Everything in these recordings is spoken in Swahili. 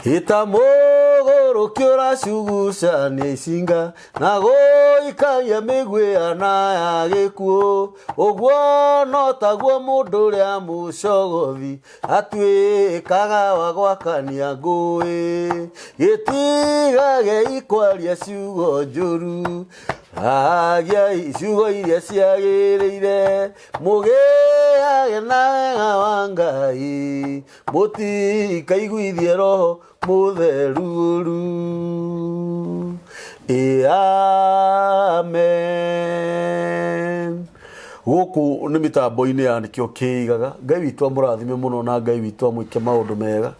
Ita mogoro kiora shugusha nesinga nago ikagia migwe ana ya gikuo ogwo no tagwo mundu ria mucogothi atwikaga wa gwakania ngui gitigage ikwaria ciugo njuru agia iciugo iria ciagiriire mugiage na wega wa Ngai mutikaiguithie roho mutheru amen. Guku ni mitambo-ini ya nikio kiigaga Ngai witu amurathime muno na Ngai witu amwike maundu mega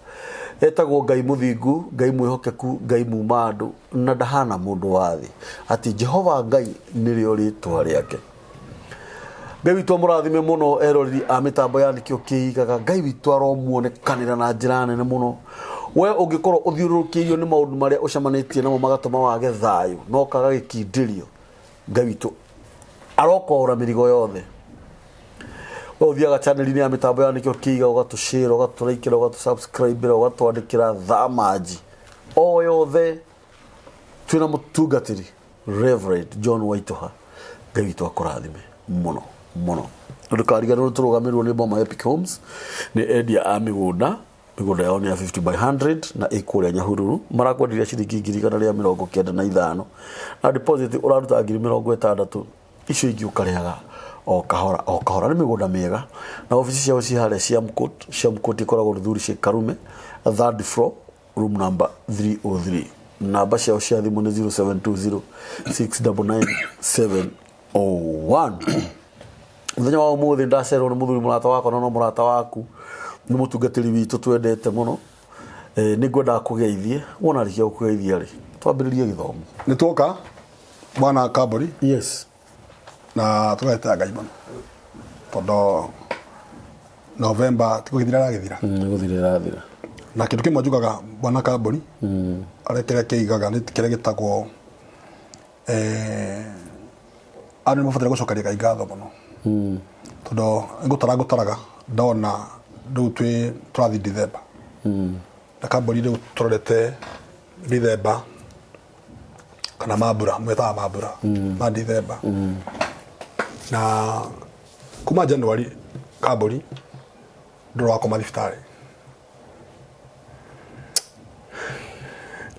etagwo Ngai muthingu Ngai mwihokeku Ngai muma andu na ndahana mundu wathi ati Jehova Ngai nirio ritwa riake. Ngai witu amurathime muno eroriri a mitambo ya nikio kiigaga Ngai witu aromuonekanira na njira nene muno. We ungikorwo uthiurukirio ni maundu maria ucemanitie namo magatuma wage thayu no kaga gikindirio Ngai witu arokora mirigo yothe. We uthiaga channel-ini ya mitambo ya nikio kiiga ugatushare ugaturaikira ugatusubscribe ugatwandikira thamaji o yothe twina mutungatiri Reverend John Waitoha. Ngai witu akurathime muno muno. Ndukariganirwo turugamirwo ni Boma Epic Homes ni endia a migunda yao ni ya 50 by 100 na ikuria Nyahururu marakwendiria ciringi 195 na deposit uraruta 60,000 icio ingi ukareaga o kahora ni migunda miega na ofisi ciao ci hare Shamcourt ikoragwo Ruthuri ci Karume 3rd floor room number 303 namba ciao cia thimu ni 0720 699 Muthenya wa umuthi ndacerwo ni muthuri murata wako no murata waku ni mutungatiri witu twendete muno ni ngwenda kugeithie wona rikia kugeithia ri twambiririe githomo ni twoka bwana Kabori. Yes, na tugaita Ngai muno tondo November tikuthira guthira na kindu kimwe njugaga bwana Kabori arekere kiigaga ni kire gitagwo anu mafatira gucokaria Ngai ngatho muno tondo ngutaraga ndona ndu turathi December na Kabori ndu turorete December kana mabura ma December na kuma January Kabori ndu wakoma thiftari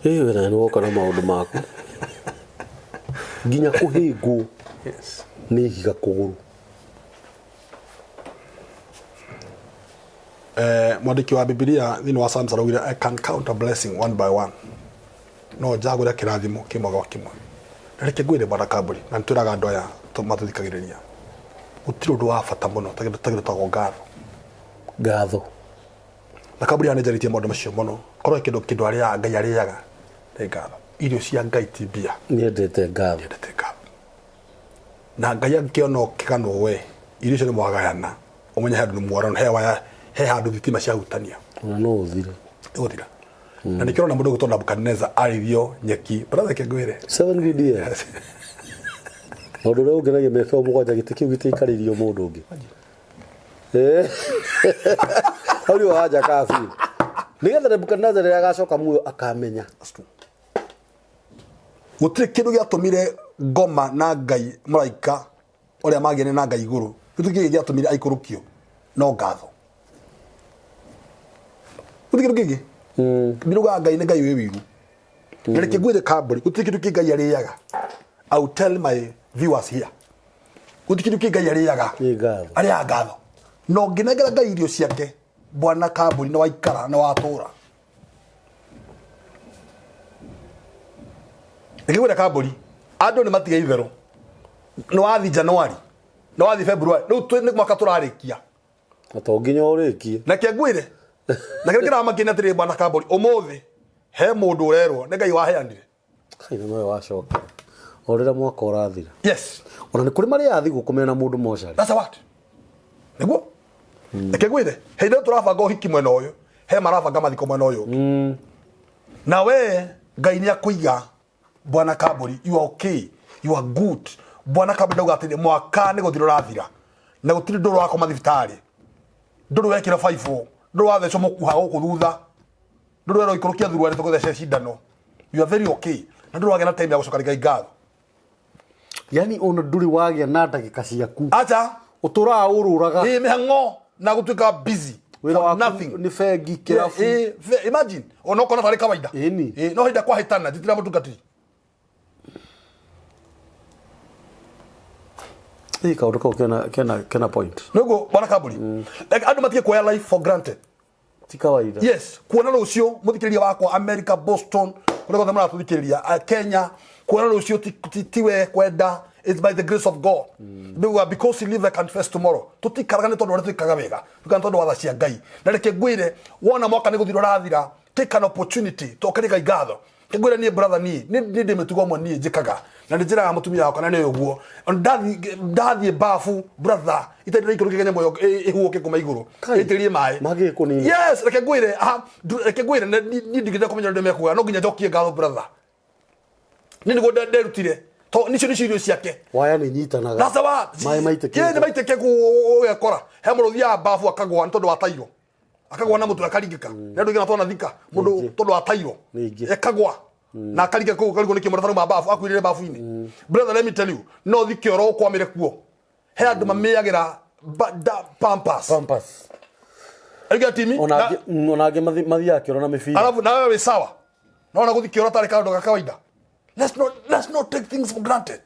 wena ni woka na maundu maku nginya kuhingu. Yes, ni higa kuguru. Mwandiki wa Biblia thini wa Psalms araugire I can count a blessing one by one. No jagura kirathimo kimwe gwa kimwe. Reke gwire bwana Kabori na ntwiraga andu aya matuthikagiriria. Gutiro ndu wa bata muno tagindo tago ngatho. Na Kabori anejaritie maundu macio muno. Korwo kindu aria Ngai ariaga ni ngatho. Irio cia Ngai ti mbia. Niendete ngatho. Na Ngai angiona kigano we irio cio ni mwagayana. Umenye handu ni mwarano he handu thitima cia hutania no uthire na nikiro na mundu gutona Nebukadneza arithio nyeki brother kengwire 7 BDS mundu ule ungenagia meka umugwanja giti kiu gitikaririo mundu ungi hali waja kafi nigetha Nebukadneza ria gacoka muyo akamenya gutire kindu giatumire ngoma na Ngai muraika uria magene na Ngai iguru gutire giatumire aikurukio no ngatho gutire kindu kingi biruga Ngai ne Ngai wiru na reke gwire Kabori gutire kindu kingi Ngai ariaga. I will tell my viewers here gutire kindu kingi Ngai ariaga aria ngatho no nginegera Ngai irio ciake bwana Kabori na waikara na watura ngigwira Kabori andu ni matiga ithero no wathi January no wathi February no twene mwaka turarikia atonginya urikie na kengwire na kira makina tiri bwana Kabori umuthi he mundu urerwo ne Ngai waheanire kaina no wacoka orira mwaka urathira. Yes, ona ni kuri mari athi gukumena mundu mochari that's what niguo kengwire he ndo turabanga uhiki mwena uyu he marabanga mathiko mwena uyu na we Ngai ni akuiga bwana Kabori you are okay, you are good. Bwana Kabori ndauga ati mwaka ni guthira rathira na gutiri nduru wako mathibitari nduru wekira 5 nduru wathecwo mukuha guku thutha Ndu ro ikurukia thuru ari tuguthece cindano. You are very okay. Na ndu wagena time ya gucoka ngatho. Yani ona nduri wagia na ndagika ciaku. Acha utura ururaga. Mihango na gutuika busy. Nothing. Ni fegi kirafu. Imagine. Ona kona tari kawaida. No hida kwa hitana jitira mutungati. Kaundu kau kena point. Nugo bwana Kaburi. Like andu matige kuoya life for granted. Ti kawaida. Yes, kuona rucio muthikiriria wakwa America, Boston, kuliko thamara tuthikiriria Kenya, kuona rucio tiwe kwenda. It's by the grace of God. Because he live I confess tomorrow. Tutikaraga ni tondu tuikaga wega. Tukana tondu watha cia Ngai. Na reke ngwire wona mwaka ni guthiro rathira. Take an opportunity to kariga igatho. Ngwire ni brother ni ndimitugo mo ni njikaga. Na njiraga mutumia wakwa na ni uguo. Ndathie bafu brother. Itendire ikuru kenya moyo ihuoke kuma iguru. Itirie mai. Magi kunini. Yes, reke ngwire ni ndigire kumenya ndu mekuga. No nginya njokie ngatho brother. Ni ngo nderutire. To nicio cirio ciake waya ni nyitanaga that's what mai maiteke ye ni maiteke ku yakora he muruthia bafu akagwa ntondo wa tairo akagwa na mutu akaringika na ndu gina tona thika mundu tondu wa tairo ekagwa na akaringa ku karigo ni kimurataru ma bafu akwirire bafu ini brother let me tell you no thikioro kwamire kuo he andu mameyagira pampas agatimi onage mathi yake ona mifiri alafu na wewe sawa naona guthikioro tari kaundu ka kawaida. Let's not take things for granted.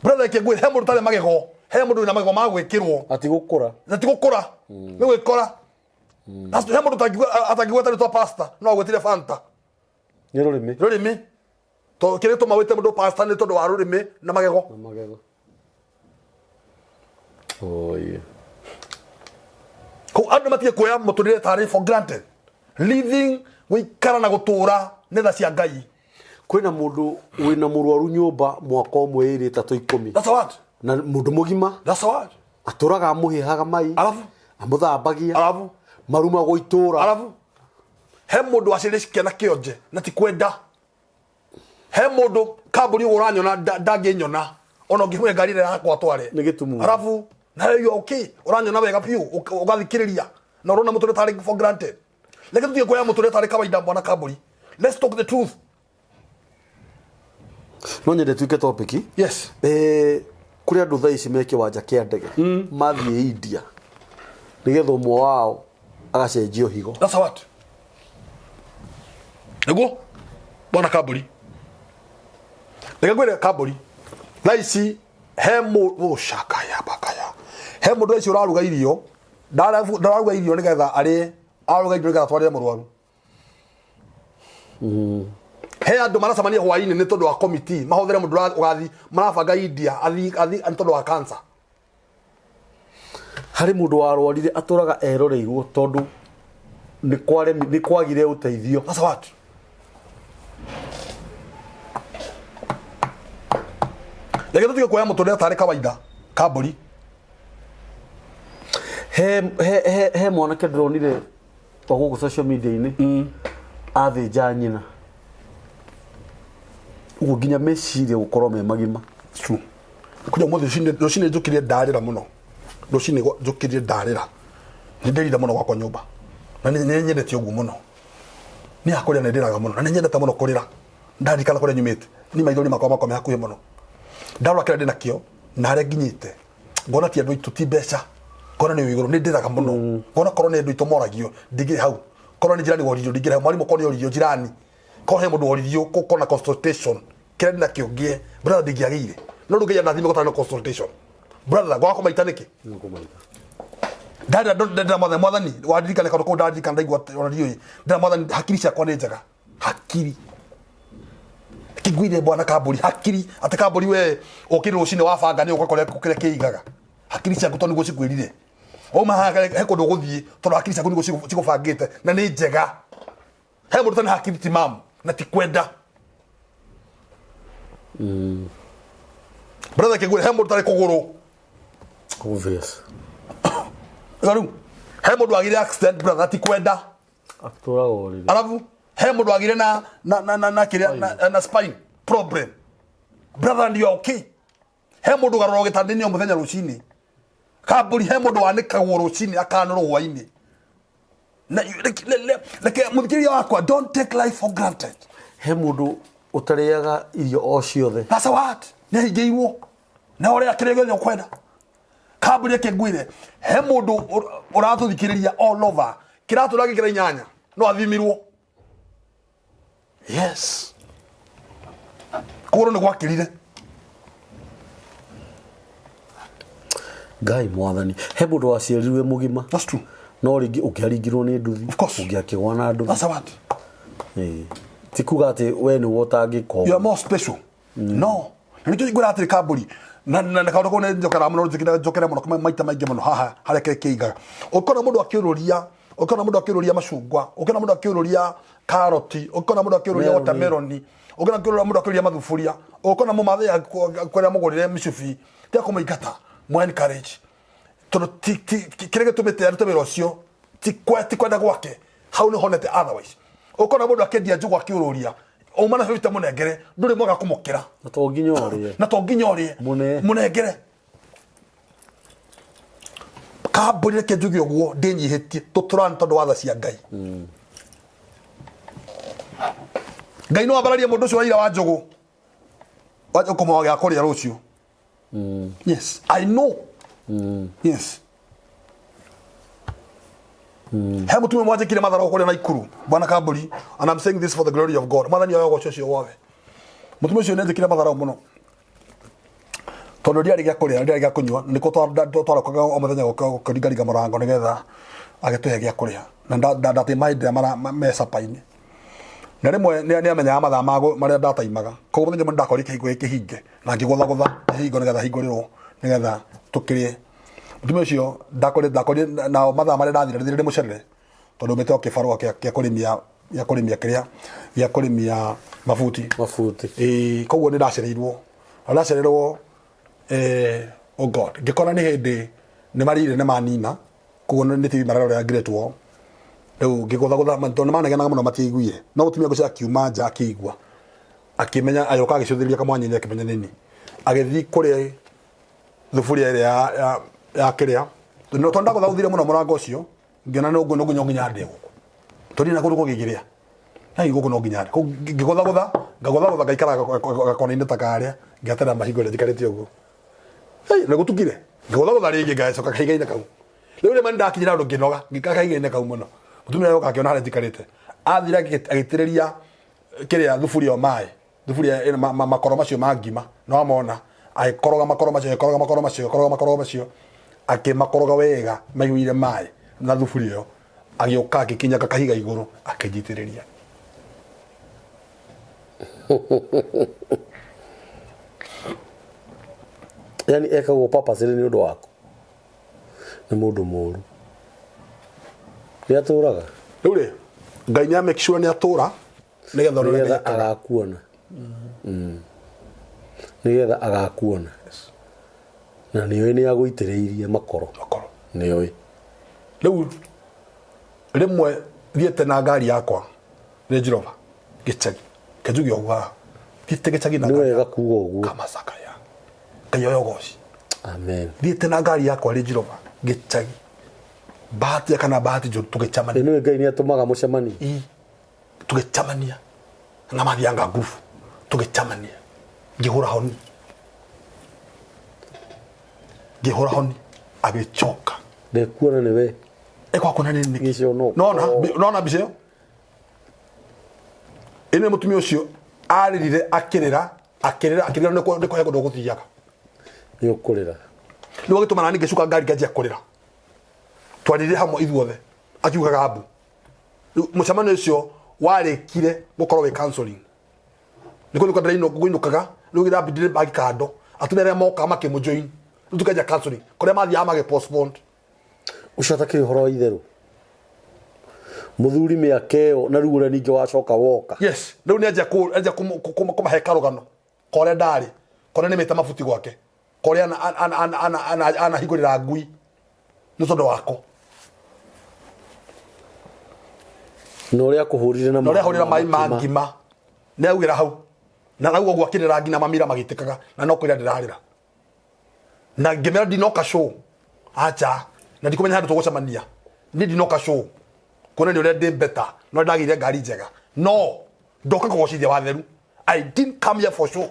Brother kegwe he mundu tale magego he mundu na magego magwikirwo ati gukura ni gwikora he mundu atagigwa tale to pasta no gwetire fanta ni rurimi to kire to mawete mundu pasta ni tondu wa rurimi na magego yeah. Ko andu matie kuoya muturire tari for granted. Living wikara na gutura ne tha cia Ngai. Kwina mundu wina murwaru nyumba mwaka umwe iri 310. That's what. Na mundu mugima. That's what. Aturaga amuhihaga mai. Alafu amuthambagia. Alafu maruma go itura. Alafu he mundu aciricikia na kionje na ti kwenda. He mundu Kaburi uranyona ndanginyona ona ngihwe ngari ira yakwa tware. Ni gitumu. Alafu na you okay uranyona wega piu ugathikiriria na urona muture tari for granted. Leke tutie kwa muture tari kawaida bwana Kaburi. Let's talk the truth. No nyende tuike topic. Yes. Kuri andu thaici me kiwanja kia ndege mathie India nigetho mwo wao agacenjio higo. That's what. Ego bwana Kaburi. Leke ngwire Kaburi. Thaici hemo shakaya bakaya. Hemo ndo icio raruga irio. Ndararuga irio nigetha ari aruga irio nigetha twarire murwaru. He andu maracamania hwaini ni tondu wa committee mahothere mundu ugathi marabanga India athi tondu wa cancer. Hari mundu warwarire aturaga eroreirwo tondu ni kwagire uteithio. That's what. Leke tutige kuoya muturire tari kawaida Kaburi. He mwanake ndronire wa guku social media ini athinja nyina ugo ginya meciria gukorwo me magima. True. Kuja muthe rucine njukirie ndarira muno. Rucine njukirie ndarira. Ni ndirira muno gwakwa nyumba. Na ni nyendete ugu muno. Ni hakuria ndiraga muno. Na ni nyendete muno kurira. Ndarikana kuria nyumite. Ni maithori makwa me hakuye muno. Ndarora kira ndina kio na hare nginyite. Ngona ti andu itu ti mbeca. Ngona ni iguru ni ndiraga muno. Ngona korwo ni andu itu moragio ndigire hau. Korwo ni jirani woririo ndigire hau. Mwalimu korwo ni woririo jirani. Korwo he mundu woririo kona consultation. Kira ndina kio ngie brother ndigiagire. No rugeya na thime gotana consultation. Brother gwako maitaniki. Ngumaita. Dada mwathani wadirikane kandu ko ndadirikana ndaigua radio yi. Dada mwathani hakiri ciakwa ni njega. Hakiri. Kigwire bwana Kaburi hakiri ate Kaburi we okire rucine wabanga ni ukakore kukire kiigaga. Hakiri ciaku to niguo cikwirire. Oma he kundu guthie tondu hakiri ciaku niguo cigubangite na ni njega. He mundu tani hakiri timamu na ti kwenda. Brother kigwire he mundu tari kuguru. Obvious. Garu he mundu agire accident brother ti kwenda. Atura gorire. Alafu he mundu agire na spine problem. Brother and you are okay. He mundu garoro gitandini o muthenya rucini. Kaburi he mundu wanika rucini akanoro hwaini. na like muthikiriria wakwa, don't take life for granted. He mundu utariaga irio o ciothe. That's what ne higeirwo na ore akirege nyo kwenda kaburi kengwire he mundu uratuthikiriria all over kiratu ragikira inyanya no athimirwo. Yes, kuro ni gwakirire Ngai mwathani. He mundu waciarirwe mugima. That's true. No ringi ukiaringirwo ni nduthi. Of course. Ugiakigwa na nduthi. That's what. Tikuga ati we ni wotangiko. You are more special. No. Nito igura atiri kaburi. Na kaundu ko ne njokera muno zikira njokera muno kuma maita maingi muno haha hareke kiiga. Ukona mundu akiururia, ukona mundu akiururia mashungwa, ukona mundu akiururia karoti, ukona mundu akiururia watermelon, ukona mundu akiururia mathufuria, ukona mumathe akwera mugurire mishufi. Tia kumaigata. Mo encourage. Tono kirege tumete arute wira ucio ti kwenda gwake hau ni honete otherwise ukona mundu akendia njugu akiururia umana fita munengere nduri mwaga kumukira na to nginyorie munengere kaburi ke njugu ogwo ndinyihitie tuturana tondu watha cia Ngai. Ngai no abararia mundu ucio waira wa njugu waje kumwaga akuria rucio. Yes, I know. Yes. He mutume mwaje kile matharo kule na ikuru bwana kaburi, and I'm saying this for the glory of God. Mwathani yoyo gocio wothe mutume ucio neze kile matharo muno tondu ndiari gya kuria ndiari gya kunywa niko twara kwaga o muthenya gukariga murango nigetha agetuhe gya kuria na ndate maide mara mesa paini na rimwe ni amenya mathaa mago maria ndataimaga koguo muthenya mundu ndakori kihinge na ngigutha hingo nigetha hingurirwo nigetha tukirie mutume ucio ndakori na mathaa maria ndathire ndi mucerere tondu mete okibarua kia kurimia kiria ya kurimia mafuti koguo ni ndacereirwo oh God ngikora ni hindi ni marire ni manina koguo ni tibi mararora ngiretwo riu ngigutha tondu manegena muno matiiguire no mutumia gucia kiuma nja akigua akimenya ayoka agicuthiria kamwanyinyi akimenya nini agithi kuri thufuria ile ya kiria no tonda guthathire muno murango ucio ngiona no nginya nginya guku todi na kuruko gigiria na iguko no nginya ko ngigutha ngaikara gakona-ini takaria ngatera mahingo ile jikarite uguo na gutukire ngigutha ringi ngacoka kaigaine kau riu le manda kinyira ndo nginoga ngikakaigaine kau muno mutumia yoka akiona hale jikarite athira agitiriria kiria thufuria mai thufuria makoro macio mangima no amona aikoroga makoro macio akimakoroga wega maiguire mai na thufuria yo agioka akikinya kahiga iguru akijitiriria yani ekago papa sire ni undu wako ni mundu muru ni aturaga riu ri Ngai ni make sure ni atura nigetha agakuona nigetha agakuona na niwe ni aguitiriirie makoro niwe riu rimwe thiete na ngari yakwa Range Rover gicagi kejugi ogwa thiete gicagi na niwe gakuga uguo kama sakaya kayoyo goci amen thiete na ngari yakwa Range Rover gicagi bahati kana bahati jo tugicamania niwe Ngai ni atumaga mucemani tugicamania na mathianga nguvu tugicamania ngihura honi agichoka ndekuona niwe ekwa kuna nini nicio no nona bicio ene mutumia ucio aririre akirira no ko ndo guthiaga ni ukurira ni wagitumana ninge cuka ngari ngajia kurira twarire hamwe ithuothe akiugaga abu mucemano ucio warikire gukorwo we counseling niko niko ndaino guinukaga rugira bidire bagi kando atumere moka makimujoin tukaja counseling kore mathi amage postponed ucatake horo itheru muthuri miakeo na rugura ninge wacoka woka yes riu ni aja kuma hekarugano kore ndari kore ni meta mafuti gwake kore ana higurira ngui ni tondu wako no ria kuhurire na mai mangima ne augira hau na rau ogwa kirira ngina mamira magitikaga na no kwira ndirarira na ngemera dinoka show acha na ndikumenya handu tugucamania ni dinoka show kuona ni ule ndi better no ndagire ngari njega no ndoka kugocithia watheru I didn't come here for show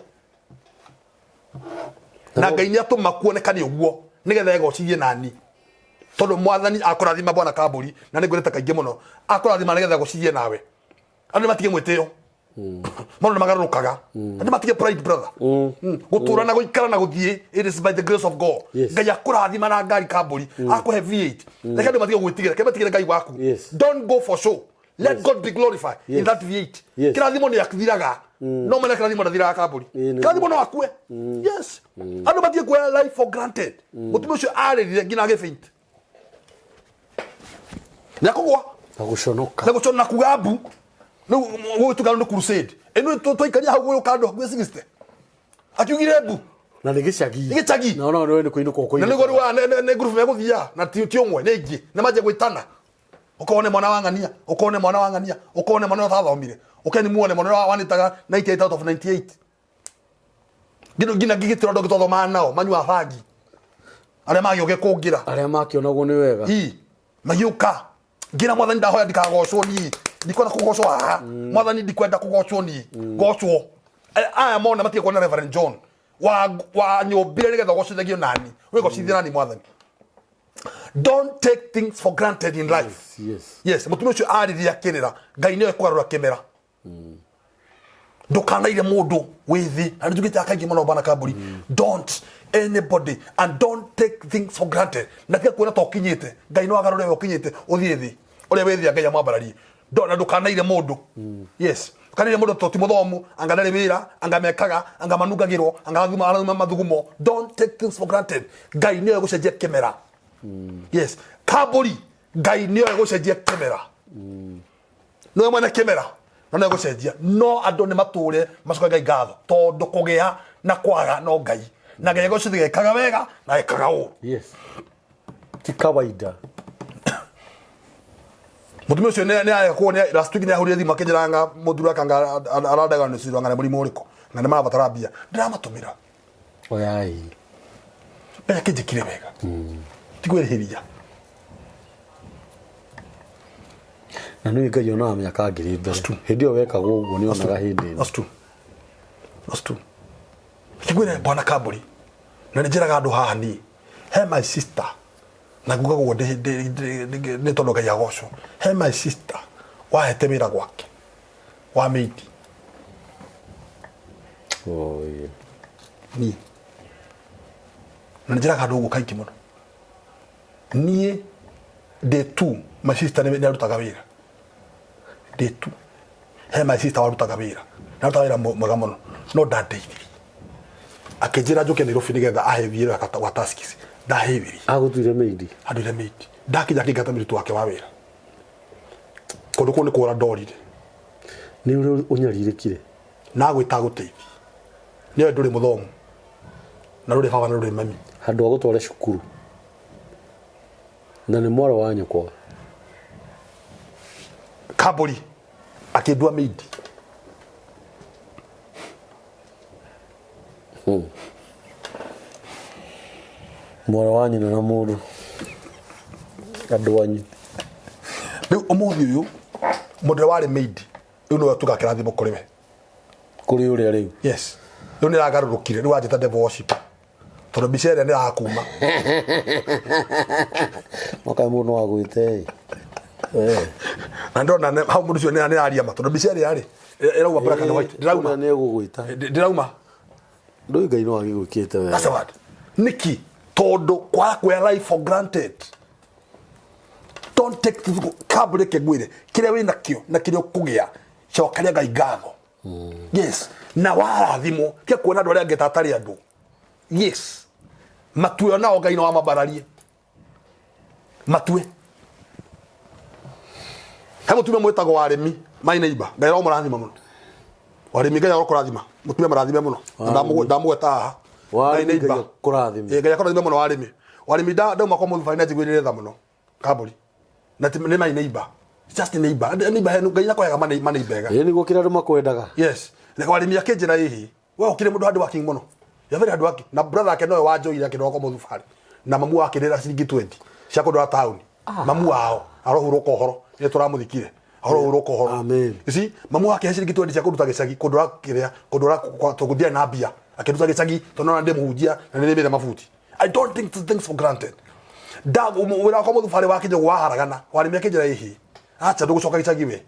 na Ngai ni atuma kuonekane uguo nigetha egocithie nani tondu mwathani akurathima bwana Kamburi na ningureta kaingi muno akurathima nigetha egocithie nawe andu matige mwitio Mono magarukaga. Andi matige pride brother. Gutura na guikara na guthie it is by the grace of God. Ngai akurathima na ngari Kamburi akuhe V8. Reke andu matige gwitigira ke matige Ngai waku. Don't go for show. Let God be glorified in that V8. Kirathimo ni akithiraga. No mena kirathimo ndathiraga Kamburi. Kirathimo no akue. Yes. Andu matige kwa life for granted. Mutume ucio arerire ngina age faint. Nakugwa. Naguconoka kugabu. No wo tukana no crusade. Eno toikaria hawo yo kando hakuwe 60. Akiugire bu. Na nigicagi. Nigicagi. No we ni kuinuka uko. Na nigori wa ne group ya guthia na ti omwe ne ingi. Na maje gwitana. Ukone mwana wangania, ukone mwana wangania, ukone mwana thathaomire. Ukeni muone mwana wanitaga 98 out of 98. Gina gigitiro ndo gitothoma nao manyua bagi. Aria magi ugekungira. Aria makionagwo ni wega. Magiuka. Gina mwathani ndahoya ndikagocwo ni. Ndikwenda kugocwo haha. Mwathani ndikwenda kugocwo ni. Gocwo. Aya mona matige kuona Reverend John. Wa nyobire nigetha gocithagio nani. We gocithia nani mwathani. Don't take things for granted in life. Yes. Mutume ucio ariria kirira. Ngai ni ekwarura kimera. Ndukanaire mundu withi. Ani tugite akaingi muno bana Kamburi. Don't anybody and don't take things for granted. Na kia kuona to kinyite. Ngai no agarure we kinyite uthie thi. Ule withia Ngai amwambararie. Ndukanaire mundu. Yes. Kanire mundu to timothomu anganare wira angamekaga angamanungagirwo angathuma mathugumo. Don't take things for granted. Ngai ni egucenjia kimera. Yes. Kamburi Ngai ni egucenjia kimera. No mwana kimera. No egucenjia. No andu ni mature macoka Ngai ngatho tondu kugea na kwaga no Ngai. Na Ngai egucenjia kaga wega na ekaga u. Yes. Ti kawaida. Mutume ucio ne ayako ne last week ne ahurire thima kenjeranga muthura kanga aradaga no sirwa ngane muri muriko ngane marabatara bia ndiramatũmĩra oyai beka kinjikire wega tigwereheria na nĩ Ngai ona miaka ngiri mbere hindi yo wekagwo ũguo nĩ onaga hindi that's true tigwere bwana Kamburi na njiraga andu haha ni he my sister na gugagwo nĩ tondu Ngai agocwo he my sister wahete wĩra gwake wa meiti ni na njiraga andu ũguo kaingĩ mũno niĩ day 2 my sister nĩ arutaga wĩra day 2 he my sister warutaga wĩra na arutaga wĩra mwega mũno no ndandeithirie akĩnjĩra njoke Nairobi nĩgetha ahe wĩra wa taskis ndaheviri agutuire meidi adire meidi ndakija kigata miritu wake wa wira kundu kuni kura ndorire ni uri unyaririkire na gwita guteithi ni we nduri muthomu na ruri baba na ruri mami handu agutware cukuru na ni mwara wa nyakwa Kamburi akindua meidi mwara wa nyina na mundu andu wanyu riu umuthi uyu mundu wari meidi uyu no tuka kirathimo kuri we kuri uri riu yes riu ni ragarurukire riu ajita devil worship tondu bicere ni rakuma moka mundu wa gwite andona hau mundu ucio ni aria ma tondu bicere yari erauga black and white ndirauma ni egugwita ndirauma ndoi Ngai no agigwikite we that's what Nikki todo kwa life for granted. Don't take Kamburi kegwire kire wina kio na kire kugia cokaria Ngai ngatho. Yes. Na warathimo ke kuona andu aria ngetatari andu. Yes. Matue nao Ngai no amabararie. Matue. Hemo tume mwetago waremi my neighbor. Ngai ro murathima muno. Waremi Ngai ro kurathima. Mutume marathime muno. Ndamugweta haha. Wai neighbor kurathime. Ngai akurathime muno waremi. Waremi ndauma kwa muthu faina jigwirire tha muno. Kamburi. Na ni my neighbor. Just a neighbor. Neighbor henu Ngai nakoyaga ma neighbor. Ni gukira andu makwendaga. Yes. Na waremi akinjira hihi. Wewe ukire mundu hard working muno. Ya very hard working. Na brother yake nowe wanjoire akiroko muthu fari. Na mamu wake rira ciringi 20. Cia kundora town. Mamu wao arohurwo kohoro. Ye turamuthikire. Horo uroko horo. Amen. You see, mamu wake haciri gitwendi cia kuruta gicagi kundura kiria kundura tuguthia na mbia. Akiruta gicagi tonona ndi muhujia na nĩ mĩre mabuti. I don't think things for granted. Da wira kwa muthufari wake ndio waharagana. Wari meke njira ihi. Acha ndugucoka gicagi we.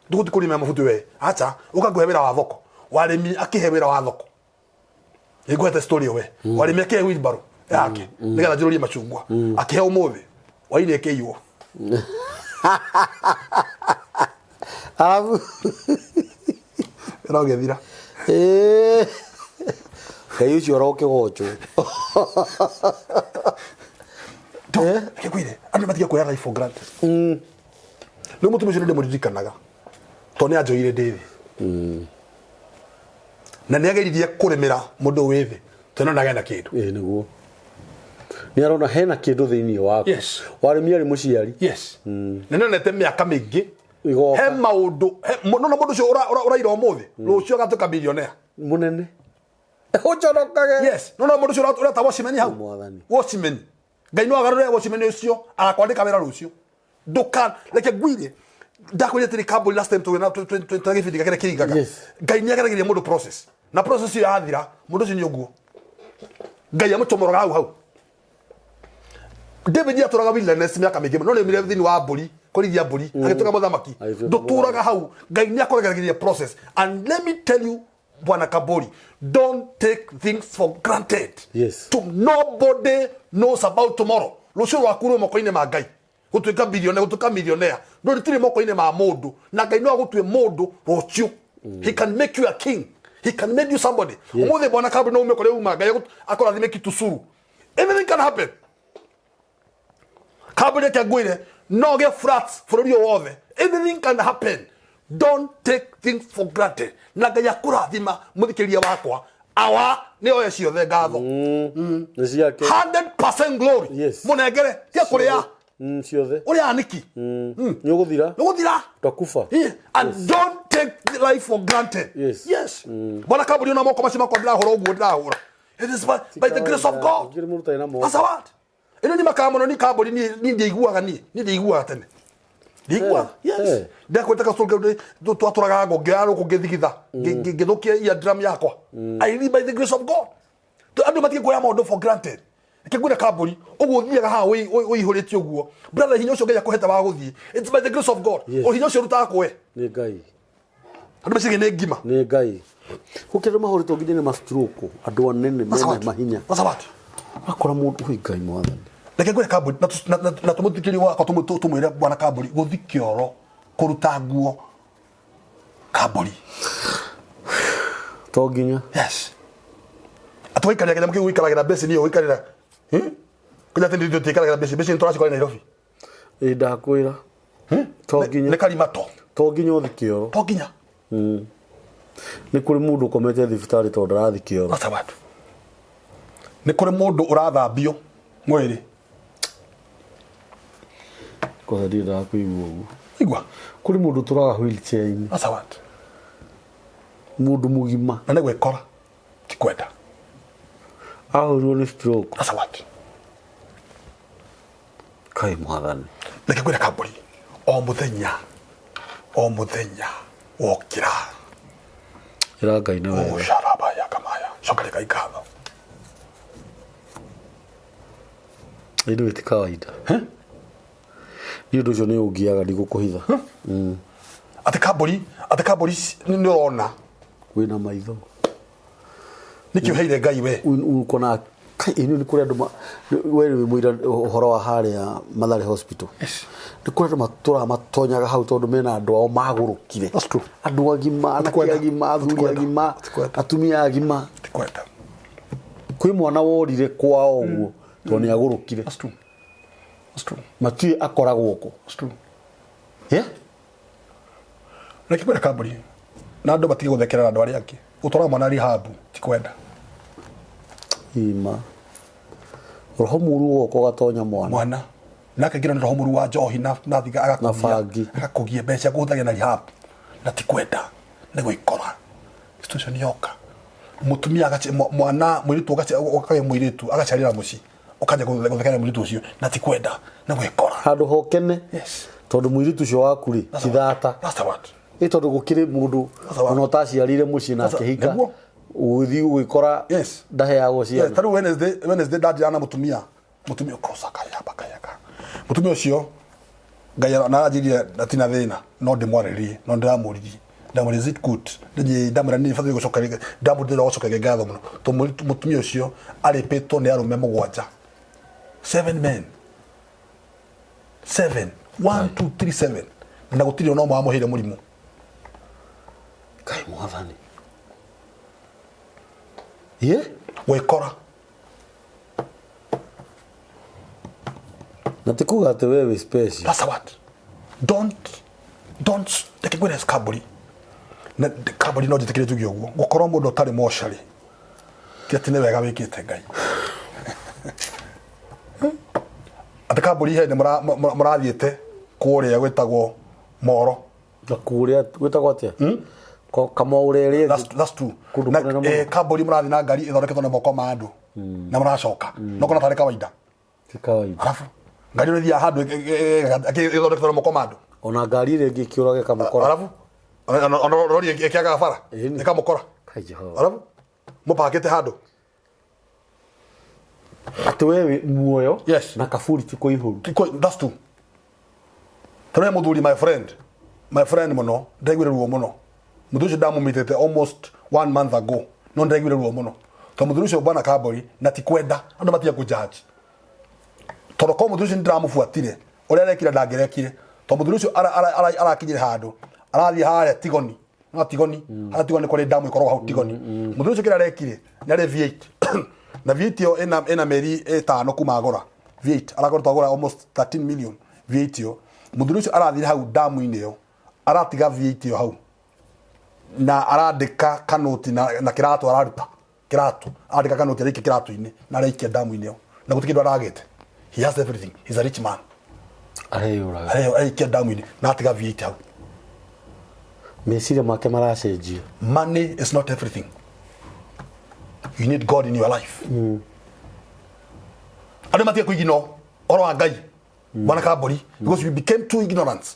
Nduguti kuri me mabuti we. Acha ukaguhe wira wa thoko. Wari mi akihe wira wa thoko. Igwete story we. Wari meke wheelbarrow yake. Nigetha njirurie macungwa. Akihe umuthi. Waire keyo. Alafu era ugethira kayo ucio roke gocho kekwire andu matige kuya life for granted no mutu mujuru de muririkanaga to ne ajoire ndithi na ne ageririe kuremera mundu withi tono nagenda kindu niguo ni arona hena kindu thiini wako yes warimi ari muciari yes nene nete miaka mingi he maundu no mundu cio uraira umuthi rucio gatuka billionaire munene ucorokage yes no mundu cio urata washimeni hau washimeni Ngai no agarure washimeni ucio arakwandika wira rucio dukan like gwire ndakwire tiri cable last time to na 20 feet gakere kingaga Ngai ni agaragiria mundu process na process yo athira mundu cio ni uguo Ngai amutomoroga hau David ya turaga wilderness miaka mingi no ne mire thini wa mburi korithia mburi agituka muthamaki nduturaga hau Ngai ni akoragiriria process and let me tell you Bwana Kabori, don't take things for granted. Yes. Nobody knows about tomorrow. Lucio wakuru moko-ine ma Ngai. Gutuika billionaire, gutuika millionaire. No ritiri moko-ine ma mundu. Na Ngai no agutue mundu rucio. He can make you a king. He can make you somebody. Umuthi Bwana Kabori no umekore uma Ngai akorathime kitusuru. Anything can happen. Kabori kagwire no get flats for you wothe. Anything can happen. Don't take things for granted. Na Ngai akurathima muthikiria wakwa awa ni oye ciothe ngatho. Nisi yake 100% glory. Yes. Munengere tia kuria. Ciothe. Uri aniki. Ni uguthira. Takufa. And don't take life for granted. Yes. Yes. Bwana Kaburi na moko macima kwa ndahora uguo ndahora. It is by the grace of God. That's what. Ino ni makamono ni Kaburi ni ndeiguaga ni ndeiguaga tene. Digwa, yes. Ndako taka solga twaturaga ngongero kugithigitha ngithukia ya drum yakwa. I live by the grace of God. To andu matige kuya maundu for granted. Kigwira Kaburi uguthiaga ha uihuriti uguo. Brother hinya ucio Ngai akuheta wa guthii. It's by the grace of God. O hinya ucio rutaga kwe. Ni Ngai. Andu macige ne ngima. Ni Ngai. Ukira mahurito nginya ma stroke andu anene mena mahinya. Masabati. Akora mundu Ngai mwathani. Leke gwire Kaburi na tumuthikiri wako tumwire Bwana Kaburi guthikioro kuruta nguo Kaburi to nginya yes atwaikaria kenya mkiu ikaragira besi niyo ikarira kunya tindi ndo tikaragira besi ntoraci kwa Nairobi ndakwira to nginya ne kalimato to nginya uthikioro to nginya ni kuri mundu komete thibitari to ndarathikioro atabatu ni kuri mundu urathambio mwiri kwa dira kuigwa igwa kuri mundu turaga wheelchair ini asawat mundu mugima na ne gwekora tikwenda ahuru ni stroke asawat kai mwathani leke gwire Kaburi o muthenya wokira ira Ngai na wewe sharaba ya kamaya shokale kai katho ino iti kawaida ni undu ucio ni ungiaga ndi gukuhitha ate Kaburi ni urona wina maitho nikio heire Ngai we ukona ino ni kuri andu wewe mwira uhoro wa haria Mathare Hospital ni kuri andu matura matonyaga hau tondu mena andu ao magurukire andu agima anake agima athuri agima atumia agima tikwenda kwi mwana worire kwao uguo to ni agurukire that's true mati akoragwo ko that's true leke gwire Kaburi na andu batige guthekerera andu aria angi utora mwana rehab tikwenda ima roho muru woko gatonya mwana nake ngira roho muru wa njohi na thiga agakugia mbeca kuhuthagia na rehab na tikwenda ni gwikora situation yoka mutumia agache mwana mwiritu akaye mwiritu agacharira muci ukanja guthekera mwiritu ucio na tikwenda ni gwikora handu hokene yes tondu muiritu cio waku ri kithata That's the word. tondu gukiri mundu ona utaciarire mucii na kihika uthi gwikora ndahe ya guciara taru Wednesday dad ana mutumia kosaka ya bakayaka mutumia ucio Ngai na ajirie atina thina no ndimwariri no ndiramuririe ndamuri it good ndamura ni fadhi gucoka ndamuri gucoka ngatho muno to mutumia ucio ari peto ni arume mugwanja 7 men 7 1 2 3 7 na gutiri no mwamuhire murimu kai mwathani wekora na tikuga ati wewe special. That's what. Don't take it as kaburi. Na kaburi no jitekire jugi ogwo. Gukoro mundu tari moshari. Kitine wega wikite Ngai. Ati kaburi he ne murathiete kuria gwetagwo moro. Na kuria gwetagwo atia? Ko kamaurere. That's true. Na kaburi murathi na ngari ithondeketwo na moko ma andu. Na muracoka. No kona tari kawaida. Kawaida. Alafu ngari ria handu ithondeketwo moko ma andu. Ona ngari ire ngikiurage kamukora. Alafu ona rori ekiaga bara. Ikamukora. Kai Jehova. Alafu mupakete handu. Ati wewe muoyo na kafuri tiko ihuru. That's true. Tare muthuri my friend muno ndegwire ruo muno. Muthuri ndamumitete almost 1 month ago. No ndegwire ruo muno. To muthuri cio bana kabori na tikwenda andu matia ku judge. Toro ko muthuri ndiramufuatire. Uria rekira ndagerekire. To muthuri cio arakinyire handu. Arathi haria tigoni. No tigoni. Ara tigoni kore ndamu ikoro hau tigoni. Muthuri cio kira rekire. Nyare V8. Na V8 yo ena meri etano kumagora. V8 aragora tagora almost 13 million. V8 yo. Muthuri cio arathi hau damu ine yo. Aratiga V8 yo hau. Na arandika kanoti na kiratu araruta. Kiratu. Arandika kanoti arike kiratu ine. Na arike damu ine yo. Na gutikindu aragete. He has everything. He's a rich man. Areke damu ine. Na atiga V8 hau. Mesire make maracenjia. Money is not everything. You need God in your life. Ade matia kuigino oro Ngai. Bwana kabori because you became too ignorant.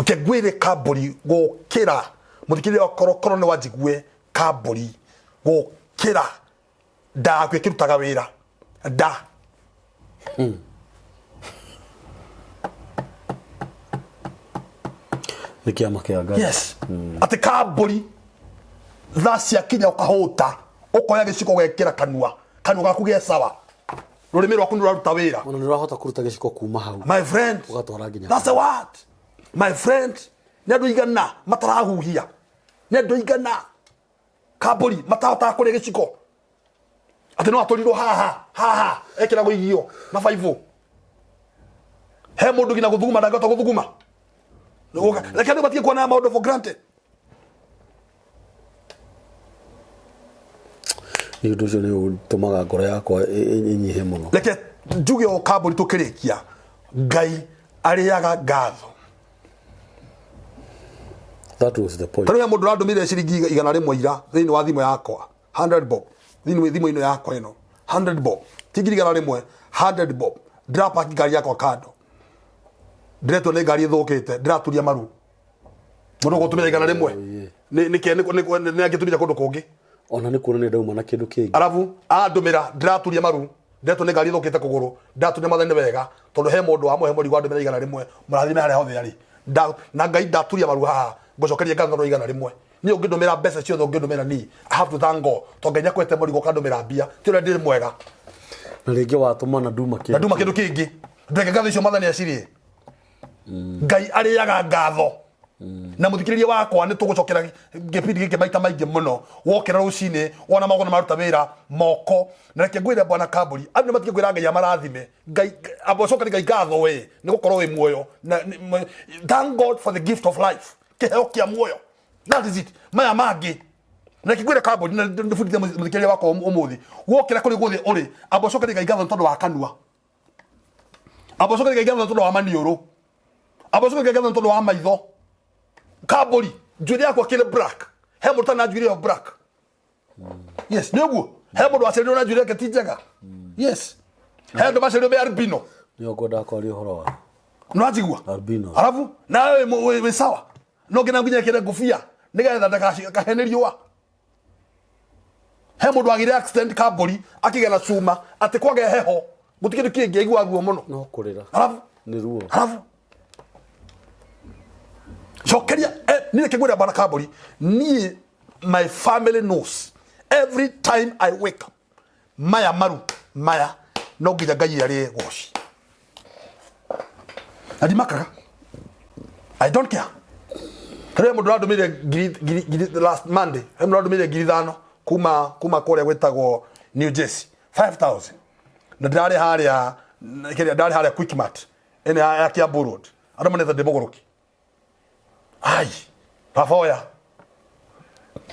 Okay, gwire kabori go kira. Muthikire okoro ne wajigwe kabori go kira. Da kwe kirutaga wira. Da. Nikia makia Ngai. Yes. Ate kabori thasi akinya ukahota ukoya giciko gekira kanua gaku ge sawa rurimi rwaku nduraruta wira ona ndirahota kuruta giciko kuma hau my friend ugatwara nginya that's a what my friend ndu igana matarahuhia ndu igana kaburi matahota kuri giciko ati no atorirwo haha ekira go igio na 5 he mundu gina guthuguma ndangota guthuguma lakini batie kuona maundu for granted. Ni undu ucio ni utumaga ngoro yakwa inyihe muno. Leke njuge o kaburi tukirikia Ngai ariaga ngatho. That was the point. Tari mundu randumire ciringi 100 rimwe ira thiini wa thimu yakwa 100 bob thiini wa thimu ino yakwa ino 100 bob tigiri 100 rimwe 100 bob drapa ngari yakwa kando ndireto ne ngari thukite ndiraturia maru mundu gutumira 100 rimwe ni agituria kundu kungi ona ni kuona ni ndauma na kindu kingi arabu andumira ndiraturia maru ndeto ne ngari thukite kuguru ndaturia mathane wega tondu he mundu wa muhe muri gwa ndumira 100 rimwe murathime haria hothe ari na Ngai ndaturia maru haha ngocokeria ngatho 100 rimwe ni ungindumira mbeca ciothe ungindumira ni I have to thank God to ngenya kwete muri gukandumira mbia ti ndiri mwega na ringi watuma na nduma kindu kingi ndenge ngatho icio mathane acirie Ngai ariaga ngatho na muthikiriria wakwa ni tugucokera gipindi gike maita maingi muno wokera rucine wona magona maruta wira moko na reke ngwire bwana kaburi abina matike gwira Ngai amarathime Ngai abocokera Ngai ngatho we ni gukorwo wi muoyo na thank God for the gift of life keheo kia muoyo that is it maya mangi na reke ngwire kaburi na ndifundithia muthikiriria wakwa umuthi wokera kuri guthi uri abocokera Ngai ngatho tondu wa kanua abocokera Ngai ngatho tondu wa maniuru abocokera Ngai ngatho tondu wa maitho kaburi njuri yakwa kile black he muta na njuri yo black yes neguo he mundu acerero na njuri yake tijaga yes he ndo macerero be albino ni ogoda kwa ri horo Nwajigwa. Albino. Alafu na wewe sawa. No ngina nginya kire ngufia. Nigetha ndakahenerio wa. He mundu agire accident kaburi akigena cuma ati kwage heho. Gutikindu kingi igwa ruo muno. No kurira. Alafu ni ruo. Alafu Chokeria ni kigwira bana kaburi ni my family knows every time I wake up maya maru maya no nginya ngai ari goci. Adi makaga. I don't care. Kare mundu radumire giri last Monday. Mundu radumire giri thano kuma kore gwetagwo New Jersey 5,000. Na ndari haria kire ndari haria Quickmart. Ene ya Kiambu Road. Ado manetha ndibogoroki. Ai. Pafoya.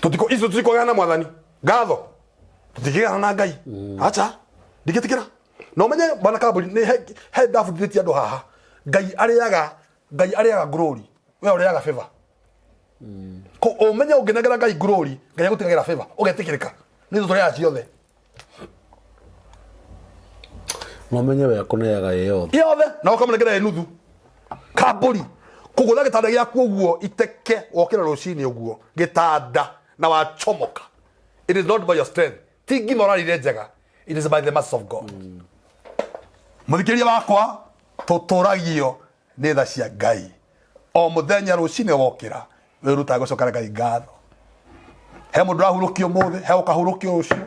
Tutiko gana mwathani. Gatho. Tutikigana na Ngai. Acha. Ndigitikira. No menye bana kaburi ni he ndafundithia andu haha. Ngai ariaga glory. We uriaga favor. Ko omenye ungenagera Ngai glory, Ngai agutigagira favor. Ugetikirika. Ni tutoya ciothe. No menye we akuneaga yothe. Yothe na ukamnegera nuthu. Kaburi. Kugutha gitanda giaku uguo iteke wokira rucini uguo gitanda na wachomoka. It is not by your strength. Tigi morali njega. It is by the mercy of God. Muthikiria wakwa tuturagio ni tha cia Ngai. O muthenya rucini wokira wiruta gucokera Ngai ngatho. He mundu rahurukio muthe, he ukahurukio rucio.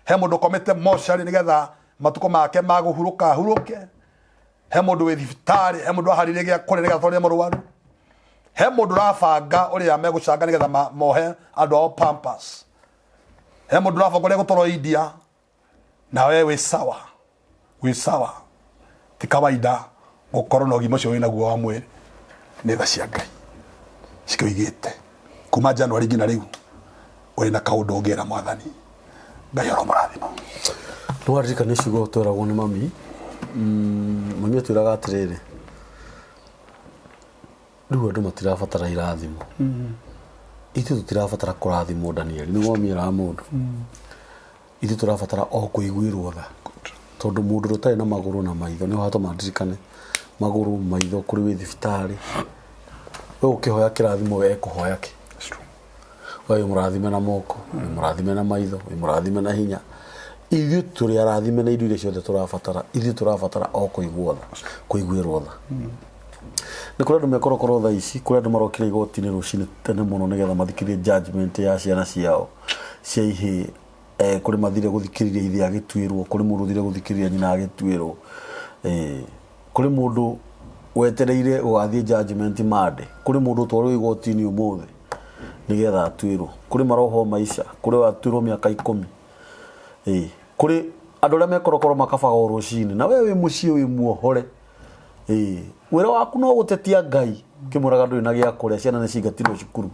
He mundu komete moshari nigetha matuko make maguhuruka huruke. He mundu wi thibitari, he mundu aharire gia kore nigetha twarie muruwaru. He mundu rafanga uri amegucanga nigetha mohe andu ao Pampers. He mundu rafanga uri gutoro India. Na wewe wi sawa. Wi sawa. Ti kawaida gukorwo no gimo cio wina guo wa mwiri ni tha cia Ngai. Cikoigite kuma January ngina riu wina kaundu ngera mwathani. Ngai aromurathima. Twarika ni ciugo tweragwo ni mami. Mami twiraga atiriri. Riu andu matirabatara irathimo. Ithu tutirabatara kurathimo Daniel ni womira mundu. Ithu turabatara o kuiguirwo tha. Tondu mundu rutari na maguru na maitho ni hato mandirikane maguru maitho kuri wi thibitari. We ukihoya kirathimo we kuhoya ki. We murathime na moko, murathime na maitho, murathime na hinya. Ithu turi arathime na indo iria ciothe turabatara. Ithu turabatara o kuiguirwo tha. Ni kuri andu mekorokoro tha ici kuri andu marokira igoti-ini rucini tene muno nigetha mathikirie judgment ya ciana ciao cia ihi kuri mathire guthikiriria ithi agitwirwo kuri mundu thire guthikiriria nyina agitwirwo kuri mundu wetereire ugathie judgment made kuri mundu twarwo igoti-ini umuthi nigetha atwirwo kuri maroho maisha kuri watwirwo miaka 10 kuri andu aria mekorokoro makabaga rucini na wewe mucii wi muohore wira waku no gutetia Ngai kimuraga nduri na gia kuria ciana ni cingatirwo cukuru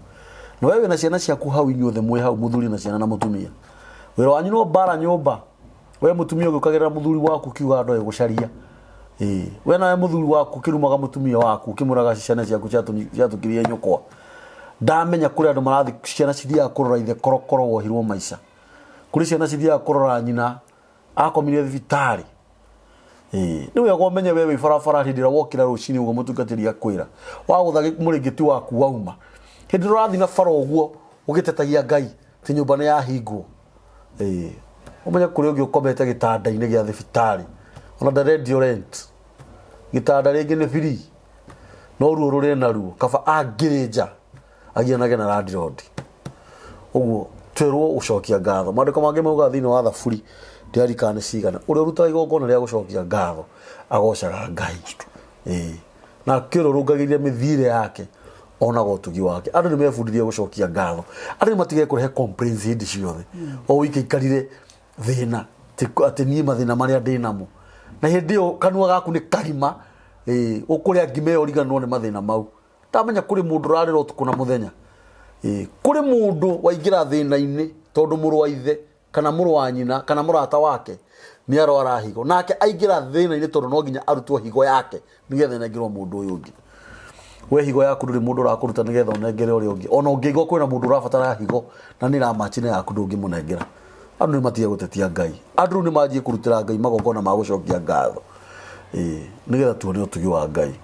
no wewe na ciana ciaku hau inyuothe mwe hau muthuri na ciana na mutumia wira wanyu no bara nyumba we mutumia ugiukagerera muthuri waku kiuga ndo gucaria we na muthuri waku kirumaga mutumia waku kimuraga ciana ciaku ciatukirie nyukwa ndamenya kuri andu marathi ciana cithia kurora ithe korokoro wohirwo maisha kuri ciana cithia kurora nyina akomirie thibitari ni we gomenye wewe farafara hindira wokira rucini ugo mutungatiri kwira wagutha muringiti waku wauma hindira rathi na faro uguo ugitetagia Ngai ti nyumba ni yahingwo umenya kuri ungi ukomete gitanda-ini gia thibitari ona ndarendio rent gitanda ringi ni free no ruo ruri naruo kaba angirija agianage na landlord uguo twirwo ucokia ngatho mandiko mangi mauga thini wa thaburi ndiarikane cigana uria rutaga igongona ria gucokia ngatho agocaga Ngai na kirurungagiria mithire yake ona gotugi wake andu ni mebundithia gucokia ngatho andu matige kurehe complaints hindi ciothe o wiki ikarire thina ati nie mathina maria ndinamo na hindi yo kanua gaku ni karima ukuria ngime origanwo ni mathina mau tamenya kuri mundu rarira utuku na muthenya kuri mundu waingira thina-ini tondu muru wa ithe kana muru wa nyina kana murata wake ni arwara higo nake aingira thina-ini tondu no nginya arutwo higo yake nigetha nengirwo mundu uyu ungi we higo yaku nduri mundu rakuruta nigetha unengere uri ungi ona ungiigwa kwina mundu rabatara higo na ni ramachine yaku ndungi munengera andu ni matige gutetia Ngai andu ni manjie kurutira Ngai magongona ma gucokia ngatho nigetha tuone utugi wa Ngai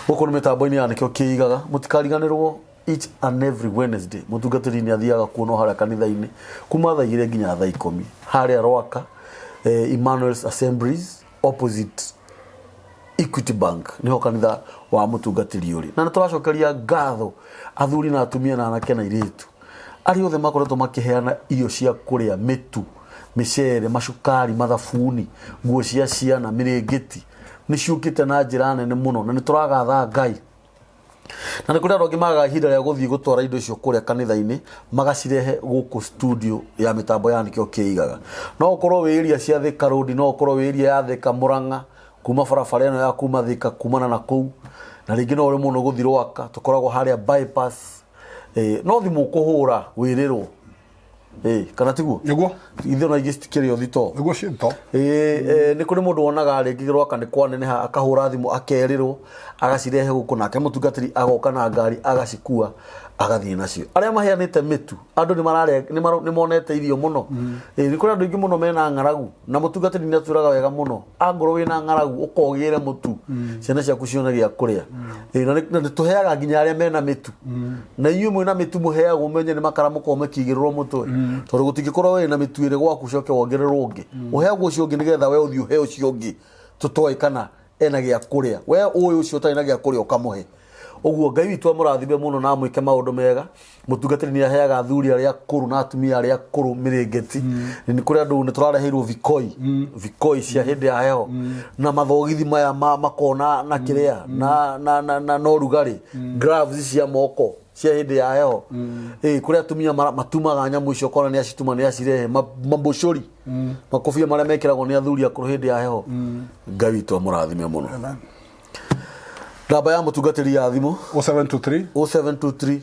Gũkũ nĩ mĩtambo-inĩ ya nĩkĩo kĩigaga mũtikariganĩrwo each and every Wednesday mũtungatĩri nĩ athiaga kuonwo harĩa kanitha-inĩ kuma thaa 2 nginya thaa 10 harĩa Rwaka Emmanuel's Assemblies opposite Equity Bank niho kanitha wa mũtungatĩri ũrĩ. Na nĩtũracokeria ngatho athuri na atumia na anake na airĩtu arĩa othe makoretwo makĩheana irio cia kũrĩa, mĩtu, mĩcere, macukari, mathabuni, nguo cia ciana, mĩrĩngĩti nĩciũkĩte na njĩra nene mũno na nĩtũragatha Ngai. Na nĩ kũrĩ andũ angĩ magaga ihinda rĩa gũthiĩ gũtwara indo icio kũrĩa kanitha-inĩ magacirehe gũkũ studio ya mĩtambo ya nĩkĩo kĩigaga. No ũkorwo wĩ area cia Thika Road, no ũkorwo wĩ area ya Thika Mũrang'a, kuma barabara ĩno ya kuma Thika kumana na kũu, na rĩngĩ no ũrĩ mũno gũthiĩ Rwaka, tũkoragwo harĩa bypass, no thimũ kũhũra wĩrĩrwo kana tiguo niguo ithe na igistikĩrĩo thito niguo cinto nĩ kũrĩ mũndũ wonaga rĩngĩ Rwaka nĩ kwaneneha akahũra thimũ akerĩrwo agacirehe gũkũ nake mũtungatĩri agoka na ngari agacikua agathiĩ nacio. Arĩa maheanĩte mĩtu andũ nĩ monete irio mũno. Nĩ kũrĩ andũ aingĩ mũno mena ng'aragu na mũtungatĩri nĩ atwĩraga wega mũno, angorwo wĩna ng'aragu ũkogĩre mũtu ciana ciaku cione gĩa kũrĩa. Na nĩtũheaga nginya arĩa mena mĩtu, na inyuĩ mwĩna mĩtu mũheagwo menye nĩ makaramũko mekigĩrĩrwo mũtwe, tondũ gũtingĩkorwo wĩna mĩtu ĩrĩ gwaku ũcoke wongererwo ũngĩ, ũheagwo ũcio ũngĩ nĩgetha we ũthiĩ ũheo ũcio ũngĩ tũtoĩ kana ena gĩa kũrĩa, we ũyũ ũcio ũtarĩ na gĩa kũrĩa ũkamũhe. Ũguo Ngai witũ amũrathime mũno na amwĩke maũndũ mega. Mũtungatĩri nĩ aheaga athuri arĩa akũrũ na atumia arĩa akũrũ mĩrĩngĩti. Nĩ kũrĩ andũ nĩ tũrareheirwo vikoi cia hĩndĩ ya heho na mathogithi maya makona na kĩrĩa na ũrugarĩ, gloves cia moko cia hĩndĩ ya heho. Kũrĩ atumia matumaga nyamũ icio kona nĩ acituma nĩ acirehe, mambucũri, makobia marĩa mekĩragwo nĩ athuri akũrũ hĩndĩ ya heho. Ngai witũ amũrathime mũno. Namba ya mũtungatĩri ya thimũ 0723 227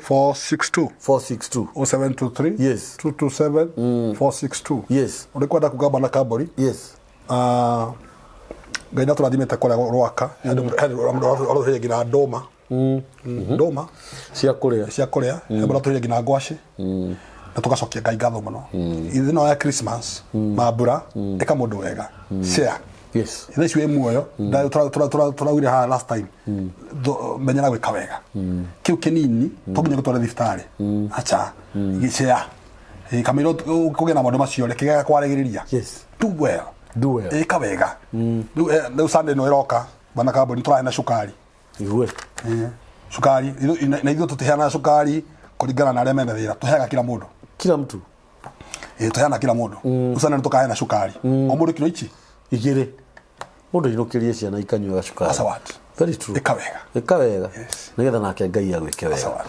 462 0723 yes 227 462 yes. Ulikwenda kugamba na kabori yes. Ngai natũrathimĩte kũrĩa Rwaka andũ nginya ndũma ndũma cia kũrĩa andũ tũrĩa nginya ngwacĩ na tũgacokia Ngai ngatho mũno. Ithino ya Christmas mambura eka mũndũ wega share. Yes. Ina icio muoyo tũraugire ha last time menyana gwĩka wega kĩu kĩnini tũnginya gũtwara thibitarĩ acha gĩcea kamero kũgĩa na maũndũ macio rekega kwarĩgĩrĩria. Yes. Do well ĩka wega rĩu Sunday no ĩroka bana kambuni tũrahe na cukari igwe cukari na ithuĩ tũtiheana cukari kũringana na arĩa mena thĩna, tũheaga kila mtu tũheana kila mũndũ Sunday tũkahe na cukari o mũndũ kilo ichi igĩrĩ mũndũ inũkĩrie ciana ikanyua cukari. Very true. Ĩka wega nĩgetha nake Ngai agwĩke wega.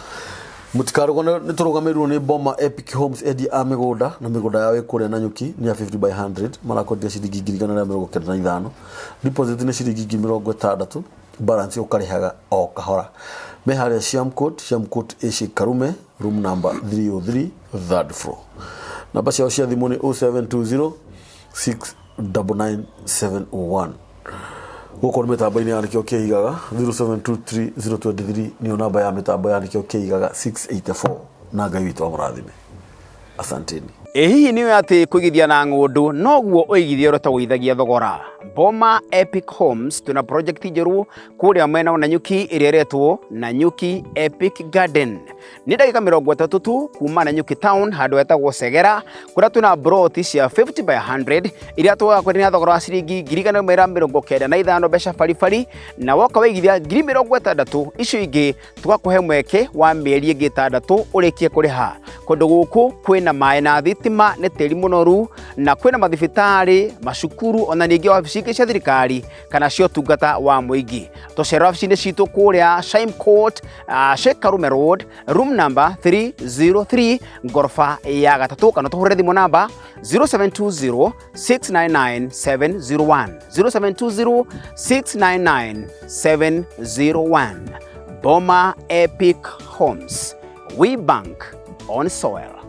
Mũtikarũgwo nĩ tũrũgamĩrĩirwo nĩ Boma Epic Homes endia a mĩgũnda na mĩgũnda yao ĩkũrĩa na nyuki nĩ ya 50/100 marakodia ciringi 195. Deposit nĩ ciringi 60, balance ũkarĩhaga o kahora. Me harĩa Sham Court Ishi Karume, room number 303, third floor. Namba ciao cia thimũ nĩ 0720 69971. Gũkũ nĩ mĩtambo-inĩ ya nĩkĩo kĩigaga 0723 nĩyo namba ya mĩtambo ya nĩkĩo kĩigaga 684 na Ngai witũ amũrathime. Asanteni. Hihi nĩ atĩ kũigithia na ng'ũndũ noguo ũigithia ũrĩa tũgũithagia thogora. Boma Epic Homes tuna project njerũ kũrĩa mwena wa Nanyuki ĩrĩa ĩretwo Nanyuki Epic Garden. Nĩ ndagĩka 30 tu kuma Nanyuki town handũ hetagwo Segera, kũrĩa tuna broti cia 50/100 iria tũgakwendia thogora wa ciringi 195 mbeca baribari, na woka waigithia 60,000 icio ingĩ tũgakũhe mweke wa mĩeri ĩngĩ 6 ũrĩkie kũrĩha. Kũndũ gũkũ kwĩna maĩ na thitima nĩ tĩri mũnoru na kwĩna mathibitarĩ, macukuru ona ningĩ wabici ingĩ cia thirikari kana cia ũtungata wa mũingĩ. Tũcerera wabici-inĩ citũ kũrĩa Sham Court, Sheikh Karume Road, room number 303, ngorofa ya 3, kana tũhũrĩre thimũ namba 0720 699 701 0720 699 701. Boma Epic Homes, we bank on soil.